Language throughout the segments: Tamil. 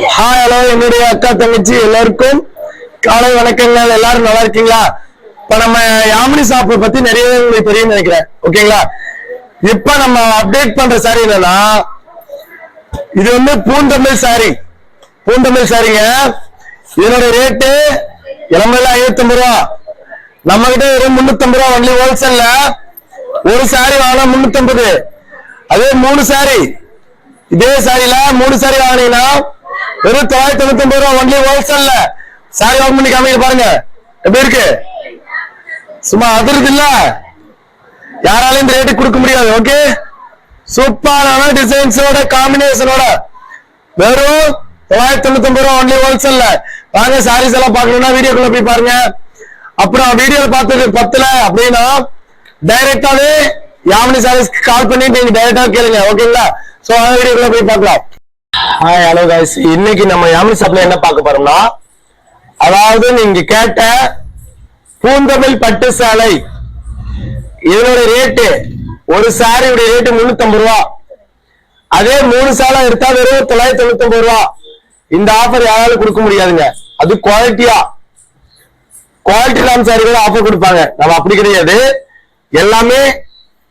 ஹாய் ஹலோ என்னுடைய அக்கா தங்கச்சி எல்லாருக்கும் காலை வணக்கங்கள். எல்லாரும் நல்லா இருக்கீங்களா? இப்ப நம்ம யாமினி ஷாப்பை பத்தி நிறைய உங்களுக்கு தெரியும் நினைக்கிறேன். ஓகேங்களா? இப்ப நம்ம அப்டேட் பண்ற சாரி என்னன்னா, இது வந்து பூந்தமிழ் சாரி. பூந்தமிழ் சாரிங்க. இதனோட ரேட்டு இளமையில 550 ரூபா. நம்ம கிட்ட வெறும் 350 ரூபா ஒன்லி ஹோல்சேல்ல. ஒரு சாரி வாங்கினா 350. அதே 3 சாரி, இதே சாரியில 3 சாரி வாங்கினீங்கன்னா வெறும் 999 ரூபா ஒன்லி ஹோல்சேல்ல. சாரி ஓபன் பண்ணி காமிக்க பாருங்க எப்படி இருக்கு. சும்மா அதிர்து இல்ல, யாராலையும் இந்த ரேட்டு கொடுக்க முடியாது. ஓகே, சூப்பரான டிசைன்ஸோட காம்பினேஷனோட வெறும் 999 ரூபா ஒன்லி ஹோல்சேல்ல. வாங்க சாரீஸ் எல்லாம் பார்க்கணும்னா வீடியோக்குள்ள போய் பாருங்க. அப்புறம் வீடியோ பார்த்தது பத்தல அப்படின்னா டைரக்டாவே யாமினி சாரீஸ்க்கு கால் பண்ணி நீங்க டைரக்டா கேளுங்க. ஓகேங்களா? சோ வீடியோக்குள்ள போய் பார்க்கலாம். ஹாய் ஹலோ கைஸ், இன்னைக்கு நம்ம யாமினி ஷாப்ல என்ன பார்க்க போறோம்னா, அதாவது நீங்க கேட்ட பூந்தமிழ் பட்டு சேலை, இதனோட ரேட்டு ஒரு சாரியோட ரேட்டு 350 ரூபா. அதே 3 சேலை எடுத்தா வெறும் 999 ரூபா. இந்த ஆஃபர் யாராலும் கொடுக்க முடியாதுங்க. அது குவாலிட்டியா, குவாலிட்டி லாம் சாரிகள் ஆஃபர் கொடுப்பாங்க. நம்ம அப்படி கிடையாது, எல்லாமே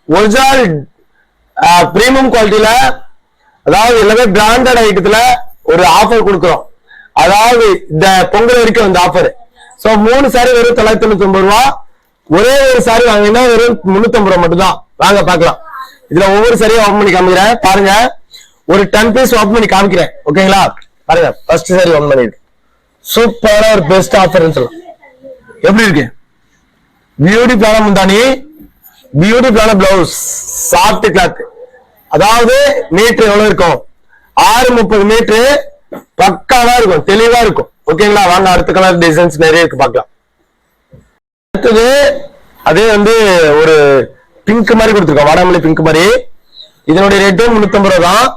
ஒரிஜினல் பிரீமியம் குவாலிட்டியில, அதாவது எல்லாமே பிராண்டட் ஐட்டத்துல ஒரு ஆஃபர் கொடுக்கிறோம். அதாவது இந்த பொங்கல் வரைக்கும் அந்த ஆஃபர். சோ 3 சாரி வெறும் 999 ரூபா. ஒரே ஒரு சாரி வாங்கினா வெறும் 350 ரூபா மட்டும் தான். வாங்க பாக்கலாம். இதுல ஒவ்வொரு சாரியும் ஓபன் பண்ணி காமிக்கிறேன் பாருங்க. ஒரு 10 பீஸ் ஓபன் பண்ணி காமிக்கிறேன். ஓகேங்களா? பாருங்க, ஃபர்ஸ்ட் சாரி ஓபன் பண்ணிருக்கு. சூப்பரா ஒரு பெஸ்ட் ஆஃபர்னு சொல்லலாம். எப்படி இருக்கு? பியூட்டிஃபுல்லான முந்தானி, பியூட்டிஃபுல்லான பிளவுஸ், சாஃப்ட் கிளாத். அதாவது மீட்டர் எவ்வளவு இருக்கும்? 630 மீட்டர். பக்காவா இருக்கும், தெளிவா இருக்கும். ஓகேங்களா? வாங்க அடுத்த கலர் டிசைன்ஸ் நிறைய இருக்கு பார்க்கலாம். அடுத்தது அதே வந்து ஒரு பிங்க் மாதிரி கொடுத்துருக்கோம், வாடாமல்லி பிங்க் மாதிரி. இதனுடைய ரேட்டு 350 ரூபா தான்.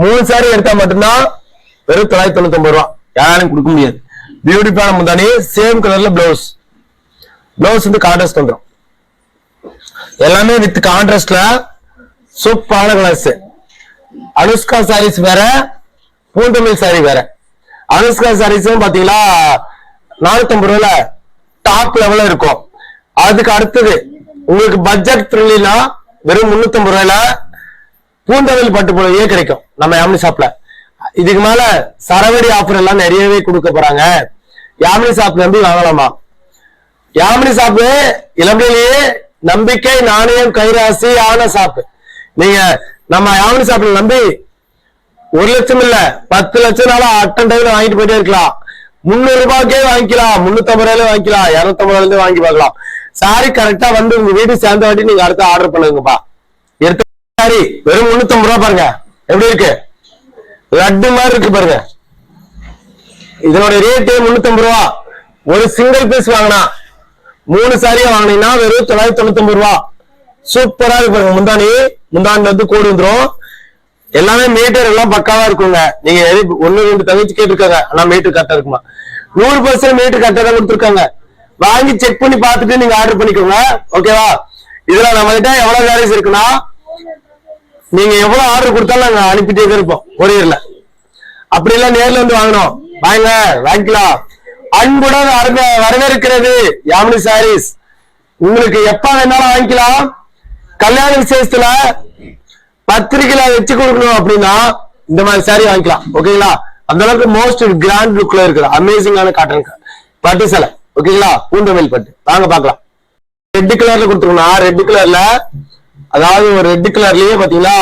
3 சாரி எடுத்தா மட்டும்தான் வெறும் 999 ரூபா. யாரும் கொடுக்க முடியாது. பியூட்டிஃபுல்லான முந்தானி, சேம் கலர்ல பிளவுஸ். பிளவுஸ் வந்து கான்ட்ராஸ்ட் வந்துடும். எல்லாமே வித் கான்ட்ராஸ்ட்ல சூப்பரான கலர்ஸ். அனுஷ்கா சாரீஸ் வேற, பூந்தமிழ் சாரி வேற. அனுஷ்கா சாரீஸும் பாத்தீங்களா 450 ரூபாய்ல டாப் லெவல்ல இருக்கும். அதுக்கு அடுத்தது உங்களுக்கு பட்ஜெட் ஃப்ரெண்ட்லினா வெறும் 350 ரூபாய்ல பூந்தமிழ் பட்டு புடவையே கிடைக்கும் நம்ம யாமினி ஷாப்ல. இதுக்கு மேல சரவடி ஆஃபர் எல்லாம் நிறையவே கொடுக்க போறாங்க. யாமினி ஷாப் நம்பி வாங்கலாமா? யாமினி ஷாப்பு இளம்பிலேயே நம்பிக்கை, நாணயம், கைராசி ஆன ஷாப்பு. நீங்க நம்ம யாமினி ஷாப்ல நம்பி 1 லட்சம் இல்ல 10 லட்சம் அட்டன் டைம்ல வாங்கிட்டு போயிட்டே இருக்கலாம். 300 ரூபாய்க்கே வாங்கிக்கலாம், 350 ரூபாயில வாங்கிக்கலாம், 250 ரூபாயில வாங்கி பார்க்கலாம். சாரி கரெக்டா வந்து உங்க வீடு சேர்ந்த வாட்டி நீங்க அடுத்த ஆர்டர் பண்ணுங்கப்பா. எடுத்த சாரி வெறும் 350 ரூபாய். பாருங்க எப்படி இருக்கு, லட்டு மாதிரி இருக்கு பாருங்க. இதனோட ரேட்டு 350 ரூபா. ஒரு சிங்கிள் பீஸ் வாங்கினா 3 சாரியா வாங்கினீங்கன்னா வெறும் 999 ரூபா. சூப்பரா இருக்கு பாருங்க. முந்தானி, முந்தானி வந்து கோடு வந்துடும். எல்லாமே மீட்டர் எல்லாம் பக்காவா இருக்குங்க. நீங்க 1-2 தங்கச்சி கேட்டிருக்காங்க, ஆனா மீட்டர் கரெக்டா இருக்குமா? 100% மீட்டர் கரெக்டா தான் கொடுத்துருக்காங்க. வாங்கி செக் பண்ணி பார்த்துட்டு நீங்க ஆர்டர் பண்ணிக்கோங்க. ஓகேவா? இதுல நம்ம கிட்ட எவ்வளவு சாரீஸ் இருக்குன்னா, நீங்க எவ்வளவு ஆர்டர் கொடுத்தாலும் நாங்க அனுப்பிட்டே இருப்போம் கொரியர்ல. அப்படி எல்லாம் நேர்ல வந்து வாங்கணும், வாங்க வாங்கிக்கலாம். அன்புடன் வரவேற்கிறது யாமினி சாரீஸ். உங்களுக்கு எப்ப வேணாலும் வாங்கிக்கலாம். கல்யாண விசேஷத்துல பத்திரிகையில வச்சு கொடுக்கணும் அப்படின்னா இந்த மாதிரி சாரி வாங்கிக்கலாம். ஓகேங்களா? அந்த அளவுக்கு மோஸ்ட் கிராண்ட் லுக்ல இருக்குது. அமேசிங்கான காட்டன் பட்டு சேலை. ஓகேங்களா? பூந்தமிழ் பட்டு. வாங்க பாக்கலாம். ரெட் கலர்ல கொடுத்துருக்கோம். ரெட் கலர்ல, அதாவது ஒரு ரெட் கலர்லயே பாத்தீங்கன்னா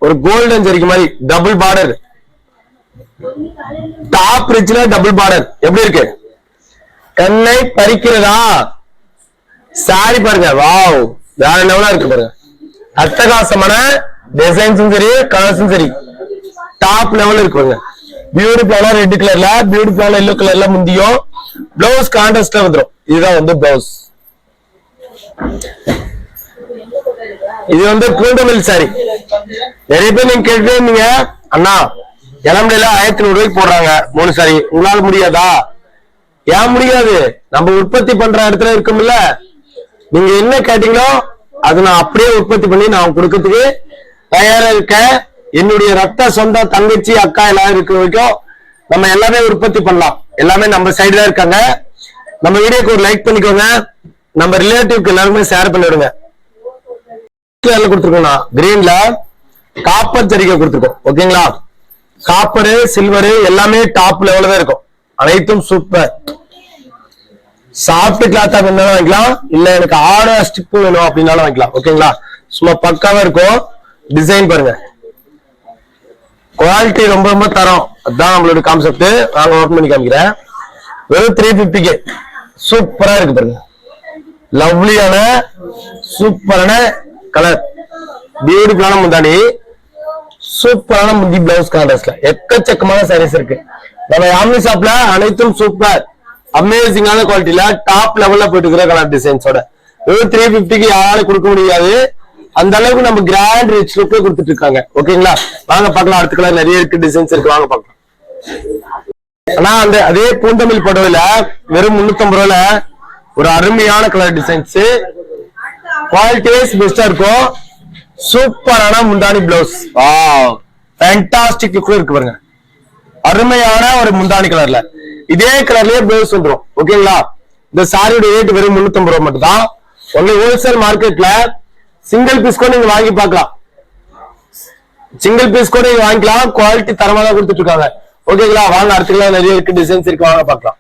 ஒரு கோல்டன் ஜரிகை மாதிரி டபுள் பார்டர், டாப் ரிச்ல டபுள் பார்டர். எப்படி இருக்கு? கண்ணை பறிக்கிறதா? சாரி பாருங்க, வாவ், வேற லெவலா இருக்கு பாருங்க. அட்டகாசமான டிசைன்ஸும் சரி, கலர்ஸும் சரி, டாப் லெவல் இருக்கு பாருங்க. பியூட்டிஃபுல்லான ரெட் கலர்ல, பியூட்டிஃபுல்லான எல்லோ கலர்ல முந்தியும். பிளவுஸ் கான்ட்ராஸ்ட்ல வந்துடும். இதுதான் வந்து பிளவுஸ். இது வந்து பூந்தமிழ் சாரி. நிறைய பேர் நீங்க கேட்டுட்டே இருந்தீங்க, அண்ணா இளம்படையில 1100 ரூபாய்க்கு போடுறாங்க 3 சாரி, உங்களால முடியாதா? ஏன் முடியாது? நம்ம உற்பத்தி பண்ற இடத்துல இருக்கும்ல. நீங்க என்ன கேட்டீங்களோ அது நான் அப்படியே உற்பத்தி பண்ணி நான் கொடுக்கறதுக்கு தயாரா இருக்கேன். என்னுடைய ரத்த சொந்த தங்கச்சி அக்கா எல்லாரும் இருக்கிற வரைக்கும் நம்ம எல்லாமே உற்பத்தி பண்ணலாம். எல்லாமே நம்ம சைடு தான் இருக்காங்க. நம்ம வீடியோக்கு ஒரு லைக் பண்ணிக்கோங்க. நம்ம ரிலேட்டிவ்க்கு எல்லாருமே ஷேர் பண்ணி விடுங்க. கொடுத்துருக்கோம்னா கிரீன்ல காப்பர் ஜரிகை கொடுத்துருக்கோம். ஓகேங்களா? காப்பரு சில்வரு எல்லாமே டாப் லெவல்ல தான் இருக்கும். அனைத்தும் சூப்பர். சாஃப்ட் கிளாத்தா வேணாலும் வாங்கிக்கலாம், இல்ல எனக்கு ஆர்டர் ஸ்டிப் வேணும் அப்படின்னாலும் வாங்கிக்கலாம். ஓகேங்களா? சும்மா பக்காவா இருக்கும். டிசைன் பாருங்க, குவாலிட்டி ரொம்ப ரொம்ப தரம். அதுதான் நம்மளோட கான்செப்ட். நாங்க ஓபன் பண்ணி காமிக்கிறேன். வெறும் 350 சூப்பரா இருக்கு பாருங்க. லவ்லியான சூப்பரான கலர், பியூட்டிஃபுல்லான முந்தாடி, சூப்பரான முந்தி பிளவுஸ் கான்ட்ராஸ்ட்ல எக்கச்சக்கமான சாரீஸ் இருக்கு. நம்ம யாமினி ஷாப்ல அனைத்தும் சூப்பர் அமேசிங்கான குவாலிட்டியில டாப் லெவல்ல போயிட்டு இருக்கிற கலர் டிசைன்ஸோட வெறும் 350 யாராலும் கொடுக்க முடியாது. அந்த அளவுக்கு நம்ம கிராண்ட் ரிச் லுக்ல கொடுத்துட்டு இருக்காங்க. ஓகேங்களா? வாங்க பார்க்கலாம். அடுத்த கலர் நிறைய இருக்கு, டிசைன்ஸ் இருக்கு, வாங்க பார்க்கலாம். ஆனா அந்த அதே பூந்தமிழ் புடவையில வெறும் 350 ரூபாயில ஒரு அருமையான கலர் டிசைன்ஸ், குவாலிட்டி வைஸ் பெஸ்டா இருக்கும். சூப்பரான முந்தானி பிளவுஸ், ஃபேண்டாஸ்டிக் லுக்ல இருக்கு பாருங்க. அருமையான ஒரு முந்தானி கலர்ல இதே கலர்லயே பிளவுஸ் வந்துடும். ஓகேங்களா? இந்த சாரியோட ரேட் வெறும் 350 ரூபாய் மட்டும் தான். ஒன்லி ஹோல்சேல் மார்க்கெட்ல சிங்கிள் பீஸ் கூட நீங்க வாங்கி பார்க்கலாம். சிங்கிள் பீஸ் கூட நீங்க வாங்கிக்கலாம். குவாலிட்டி தரமா தான் கொடுத்துட்டு இருக்காங்க. ஓகேங்களா? வாங்க அடுத்த கலர் நிறைய இருக்கு, டிசைன்ஸ் இருக்கு, வாங்க பார்க்கலாம்.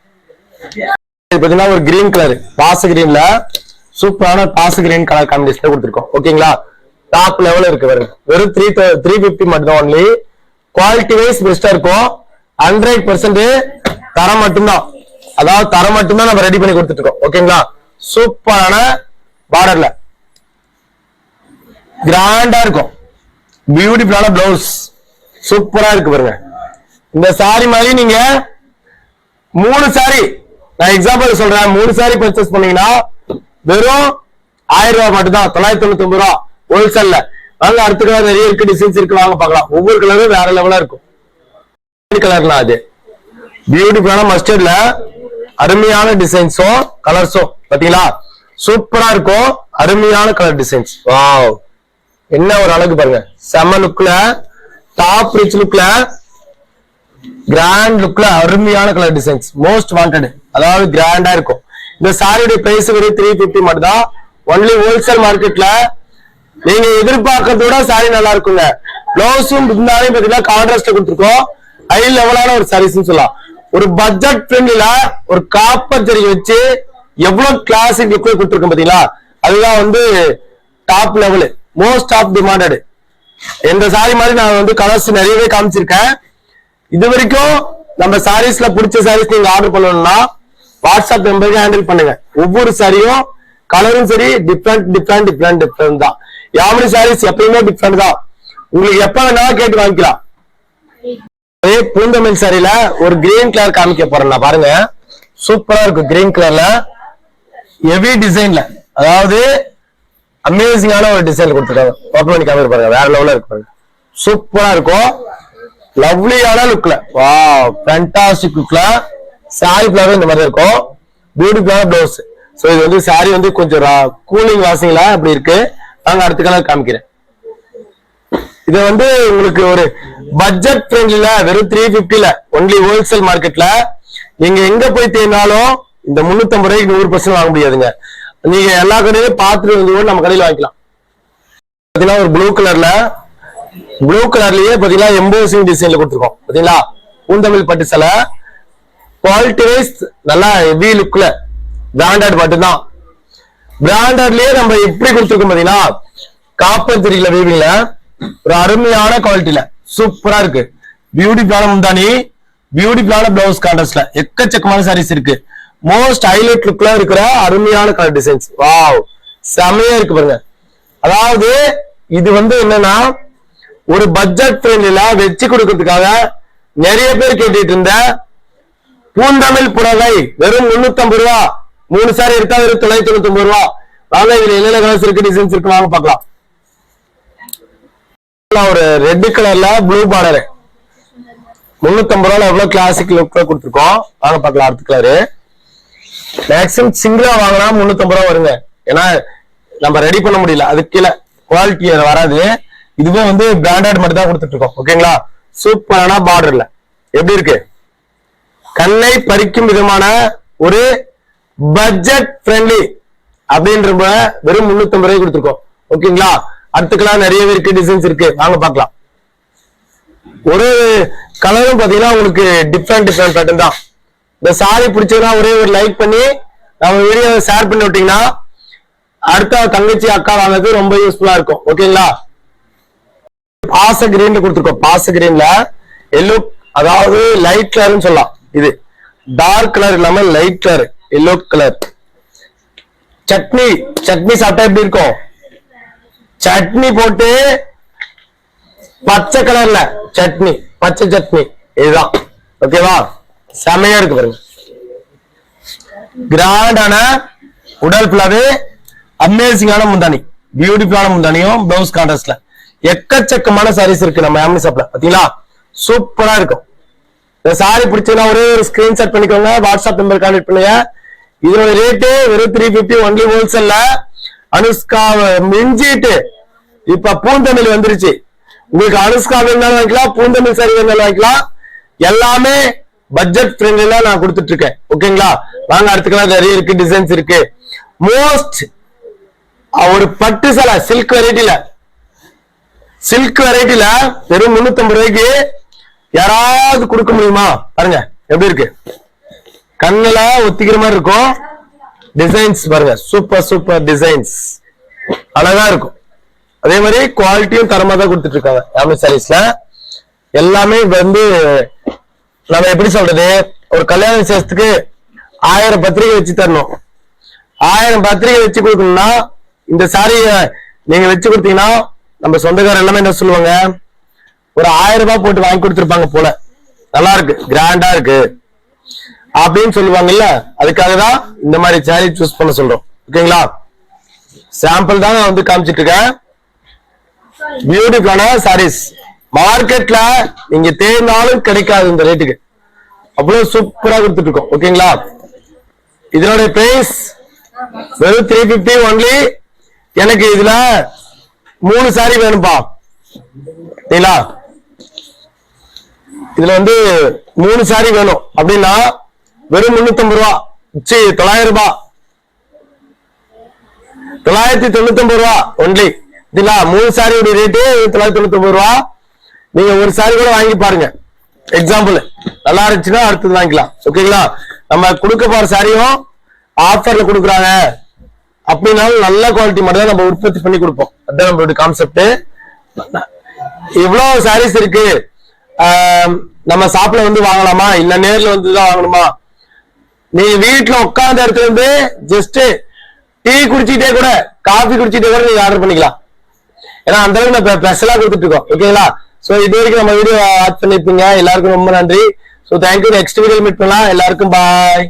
பாத்தீங்கன்னா ஒரு கிரீன் கலர், பாச கிரீன்ல சூப்பரான பாச கிரீன் கலர் காம்பினேஷன் கொடுத்துருக்கோம். ஓகேங்களா? டாப் லெவல் இருக்கு பாருங்க. வெறும் 350 மட்டும் தான். ஒன்லி குவாலிட்டி வைஸ் பெஸ்டா இருக்கும். 100% தரம் மட்டும்தான். அதாவது தரம் மட்டும்தான் நம்ம ரெடி பண்ணி கொடுத்துட்டு இருக்கோம். ஓகேங்களா? சூப்பரான பார்டர்ல கிராண்டா இருக்கும். பியூட்டிஃபுல்லான பிளவுஸ் சூப்பரா இருக்கு பாருங்க. இந்த சாரி மாதிரி நீங்க 3 சாரி, நான் எக்ஸாம்பிள் சொல்றேன், 3 சாரி பர்ச்சேஸ் பண்ணீங்கன்னா வெறும் 1000 ரூபாய் மட்டும் தான். 999 ரூபாய் ஹோல்சேல்ல. வாங்க அடுத்த கலர் நிறைய இருக்கு, டிசைன்ஸ் இருக்கு, வாங்க பார்க்கலாம். ஒவ்வொரு கலரும் வேற லெவலா இருக்கும். கலர்லாம் அது பியூட்டிஃபுல்லான மஸ்டர்ட்ல அருமையான டிசைன்ஸும் கலர்ஸும் பாத்தீங்களா? சூப்பரா இருக்கும். அருமையான கலர் டிசைன்ஸ். வாவ், என்ன ஒரு அழகு பாருங்க. செம லுக்ல, டாப் ரிச் லுக்ல, கிராண்ட் லுக்ல அருமையான கலர் டிசைன்ஸ். மோஸ்ட் வாண்டட், அதாவது கிராண்டா இருக்கும். இந்த சாரியோட பிரைஸ் வெறும் 350 மட்டும் தான். ஒன்லி ஹோல்சேல் மார்க்கெட்ல நீங்க எதிர்பார்க்கறதோட சாரி நல்லா இருக்குங்க. பிளவுஸும் இருந்தாலும் பாத்தீங்கன்னா கான்ட்ராஸ்ட் கொடுத்துருக்கோம். ஹை லெவலான ஒரு சாரீஸ் சொல்லலாம். ஒரு பட்ஜெட் ஃப்ரெண்ட்லில ஒரு காப்பர் ஜரி வச்சு எவ்வளவு கிளாசிக் லுக்ல கொடுத்துருக்கோம் பாத்தீங்களா? அதுதான் வந்து top level, most top demanded. இந்த சாரி மாதிரி நான் வந்து கலர்ஸ் நிறையவே காமிச்சிருக்கேன். இது வரைக்கும் நம்ம சாரீஸ்ல பிடிச்ச சாரீஸ் நீங்க ஆர்டர் பண்ணணும்னா வாட்ஸ்அப் நம்பருக்கு ஹேண்டில் பண்ணுங்க. ஒவ்வொரு சாரியும் கலரும் சரி டிஃப்ரெண்ட் தான். யாமினி சாரீஸ் எப்பயுமே டிஃப்ரெண்ட் தான். உங்களுக்கு எப்ப வேணாலும் கேட்டு வாங்கிக்கலாம். பூந்தமிழ் சாரியில ஒரு கிரீன் கலர் காமிக்க போறேன் நான், பாருங்க. சூப்பரா இருக்கும். கிரீன் கலர்ல ஹெவி டிசைன்ல, அதாவது அமேசிங்கான ஒரு டிசைன் கொடுத்துருக்காங்க. ஓபன் பண்ணி காமிக்க பாருங்க, வேற லெவல்ல இருக்கு பாருங்க. சூப்பரா இருக்கும். லவ்லியான லுக்ல, வாவ், ஃபேண்டாஸ்டிக் லுக்ல சாரி பிளவர் இந்த மாதிரி இருக்கும். பியூட்டிஃபுல்லான பிளவுஸ். சோ இது வந்து சாரி வந்து கொஞ்சம் கூலிங் வாசிங்கள அப்படி இருக்கு. நாங்க அடுத்த கலர் காமிக்கிறேன். இது வந்து உங்களுக்கு ஒரு பட்ஜெட் ஃப்ரெண்ட்லில வெறும் 350ல ஒன்லி ஹோல்சேல் மார்க்கெட்ல நீங்க எங்க போய் தேடினாலும் இந்த 350 ரூபாய்க்கு 100% வாங்க முடியாதுங்க. நீங்க எல்லா கடையிலும் பார்த்துட்டு வந்து நம்ம கடையில வாங்கிக்கலாம். பாத்தீங்கன்னா ஒரு ப்ளூ கலர்லயே பாத்தீங்கன்னா எம்போசிங் டிசைன்ல கொடுத்துருக்கோம். பாத்தீங்களா? பூந்தமிழ் பட்டு சிலை, குவாலிட்டி வைஸ் நல்லா ஹெவி லுக்ல பிராண்டட் மட்டும்தான். பிராண்டட்லயே நம்ம எப்படி கொடுத்துருக்கோம் பாத்தீங்கன்னா, காப்பர் ஜரிகைல வீவிங்ல ஒரு அருமையான குவாலிட்டியில சூப்பரா இருக்கு. பியூட்டிஃபுல்லான முந்தானி, பியூட்டிஃபுல்லான பிளவுஸ் கான்ட்ராஸ்ட்ல எக்கச்சக்கமான சாரீஸ் இருக்கு. மோஸ்ட் ஹைலைட் லுக்ல இருக்கிற அருமையான கலர் டிசைன்ஸ். வாவ், செமையா இருக்கு பாருங்க. அதாவது இது வந்து என்னன்னா ஒரு பட்ஜெட் ஃப்ரெண்ட்லில வச்சு கொடுக்கறதுக்காக நிறைய பேர் கேட்டுட்டு இருந்த பூந்தமிழ் புடவை வெறும் 350 ரூபா. 3 சாரி எடுத்தா வெறும் 999 ரூபா. வாங்க, இதுல என்னென்ன கலர்ஸ் இருக்கு, டிசைன்ஸ் இருக்கு, வாங்க பார்க்கலாம். ஒரு ரெட் கலர்ல ப்ளூ பார்டர் 350 ரூபாய் எவ்வளவு கிளாசிக் லுக்ல கொடுத்துருக்கோம். வாங்க பார்க்கலாம். அடுத்த கலரு மேக்ஸிமம் சிங்கிளா வாங்கினா 350 ரூபாய் வருங்க. ஏன்னா நம்ம ரெடி பண்ண முடியல, அது கீழே குவாலிட்டி வராது. இதுவே வந்து பிராண்டட் மட்டும் தான் கொடுத்துட்டு இருக்கோம். ஓகேங்களா? சூப்பரான பார்டர்ல எப்படி இருக்கு, கண்ணை பறிக்கும் விதமான ஒரு பட்ஜெட் ஃப்ரெண்ட்லி அப்படின்ற வெறும் 350 ரூபாய் கொடுத்துருக்கோம். ஓகேங்களா? அடுத்துக்கெல்லாம் நிறையவே இருக்கு, டிசைன்ஸ் இருக்கு, வாங்க பார்க்கலாம். ஒரு கலரும் பாத்தீங்கன்னா உங்களுக்கு டிஃப்ரெண்ட் பேட்டர்ன் தான். இந்த சாரி பிடிச்சதுன்னா ஒரே ஒரு லைக் பண்ணி நம்ம வீடியோ ஷேர் பண்ணி விட்டீங்கன்னா அடுத்த தங்கச்சி அக்கா வாங்கிறது ரொம்ப யூஸ்ஃபுல்லா இருக்கும். ஓகேங்களா? பாச கிரீன்ல கொடுத்துருக்கோம். பாச கிரீன்ல எல்லோ, அதாவது லைட் கலர்னு சொல்லலாம். இது டார்க் கலர் இல்லாம light colour yellow colour. Chutney சாப்பிட்டா எப்படி இருக்கும், சட்னி போட்டு பச்சை கலர்ல சட்னி, பச்சை சட்னி, இதுதான். ஓகேவா? செமையா இருக்கு பாருங்க. கிராண்டான உடல் ஃபுல்லாவே அமேசிங்கான முந்தானி, பியூட்டிஃபுல்லான முந்தானியும் பிளவுஸ் கான்ட்ராஸ்ட்ல எக்கச்சக்கமான சாரீஸ் இருக்கு நம்ம யாமினி ஷாப்ல. பாத்தீங்களா? சூப்பரா இருக்கும். இந்த சாரி பிடிச்சதுன்னா ஒரே ஒரு ஸ்கிரீன்ஷாட் பண்ணிக்கோங்க, வாட்ஸ்அப் நம்பர் கான்டாக்ட் பண்ணுங்க. இதோட ரேட்டு வெறும் 350 ஒன்லி ஹோல்சேல்ல. அனுஷ்கா மிஞ்சிட்டு இப்ப பூந்தமிழ் வந்துருச்சு. உங்களுக்கு அனுஷ்கா வேணாலும் வாங்கிக்கலாம், பூந்தமிழ் சாரி வேணாலும் வாங்கிக்கலாம். எல்லாமே பட்ஜெட் ஃப்ரெண்ட்லியா நான் கொடுத்துட்டு இருக்கேன். ஓகேங்களா? வாங்க, அடுத்துக்கெல்லாம் நிறைய இருக்கு, டிசைன்ஸ் இருக்கு. மோஸ்ட் ஒரு பட்டு சேலை சில்க் வெரைட்டில வெறும் 350 ரூபாய்க்கு யாராவது கொடுக்க முடியுமா? பாருங்க எப்படி இருக்கு, கண்ணுல ஒத்திக்கிற மாதிரி இருக்கும். டிசைன்ஸ் பாருங்க, சூப்பர் டிசைன்ஸ், அழகா இருக்கும். அதே மாதிரி குவாலிட்டியும் தரமா தான் கொடுத்துட்டு இருக்காங்க யாமினி சாரீஸ்ல. எல்லாமே வந்து நம்ம எப்படி சொல்றது, ஒரு கல்யாண விசேஷத்துக்கு 1000 பத்திரிகை வச்சு தரணும். 1000 பத்திரிகை வச்சு கொடுக்கணும்னா இந்த சாரிய நீங்க வச்சு கொடுத்தீங்கன்னா நம்ம சொந்தக்காரர் எல்லாமே என்ன சொல்லுவாங்க, ஒரு 1000 ரூபாய் போட்டு வாங்கி கொடுத்துருப்பாங்க போல, நல்லா இருக்கு, கிராண்டா இருக்கு அப்படின்னு சொல்லுவாங்கல்ல. அதுக்காக தான் இந்த மாதிரி சாரி சூஸ் பண்ண சொல்றோம். ஓகேங்களா? சாம்பிள் தான் நான் வந்து காமிச்சிட்டு இருக்கேன். பியூட்டிஃபுல்லான சாரீஸ் மார்க்கெட்ல நீங்க தேடினாலும் கிடைக்காது இந்த ரேட்டுக்கு, அவ்வளவு சூப்பரா கொடுத்துட்டு இருக்கோம். ஓகேங்களா? இதனோட பிரைஸ் வெறும் 350 ஒன்லி. எனக்கு இதுல 3 சாரி வேணும்பா. சரிங்களா? இதுல வந்து 3 சாரி வேணும் அப்படின்னா வெறும் 350 ரூபா, 900 ரூபாய், 999 ரூபா ஒன்லி. இதுல 3 சாரியோட ரேட்டு 999 ரூபா. நீங்க ஒரு சாரி கூட வாங்கி பாருங்க, எக்ஸாம்பிள் நல்லா இருந்துச்சுன்னா அடுத்தது வாங்கிக்கலாம். ஓகேங்களா? நம்ம கொடுக்க போற சாரியும் ஆஃபர்ல கொடுக்குறாங்க அப்படின்னாலும் நல்ல குவாலிட்டி மட்டும் தான் நம்ம உற்பத்தி பண்ணி கொடுப்போம். அதுதான் நம்மளோட கான்செப்ட். இவ்வளவு சாரீஸ் இருக்கு, நம்ம ஷாப்ல வந்து வாங்கலாமா இல்ல நேர்ல வந்துதான் வாங்கணுமா? நீ வீட்டுல உட்கார்ந்த இடத்துல இருந்து ஜஸ்ட் டீ குடிச்சிட்டே கூட, காஃபி குடிச்சிட்டே கூட நீங்க ஆர்டர் பண்ணிக்கலாம். ஏன்னா அந்த அளவுக்கு நம்ம ஸ்பெஷலா கொடுத்துட்டு இருக்கோம். ஓகேங்களா? சோ இது வரைக்கும் நம்ம வீடியோ வாட்ச் பண்ணிருப்பீங்க. எல்லாருக்கும் ரொம்ப நன்றி. So thank you. Next video meet பண்ணலாம். எல்லாருக்கும் பாய்.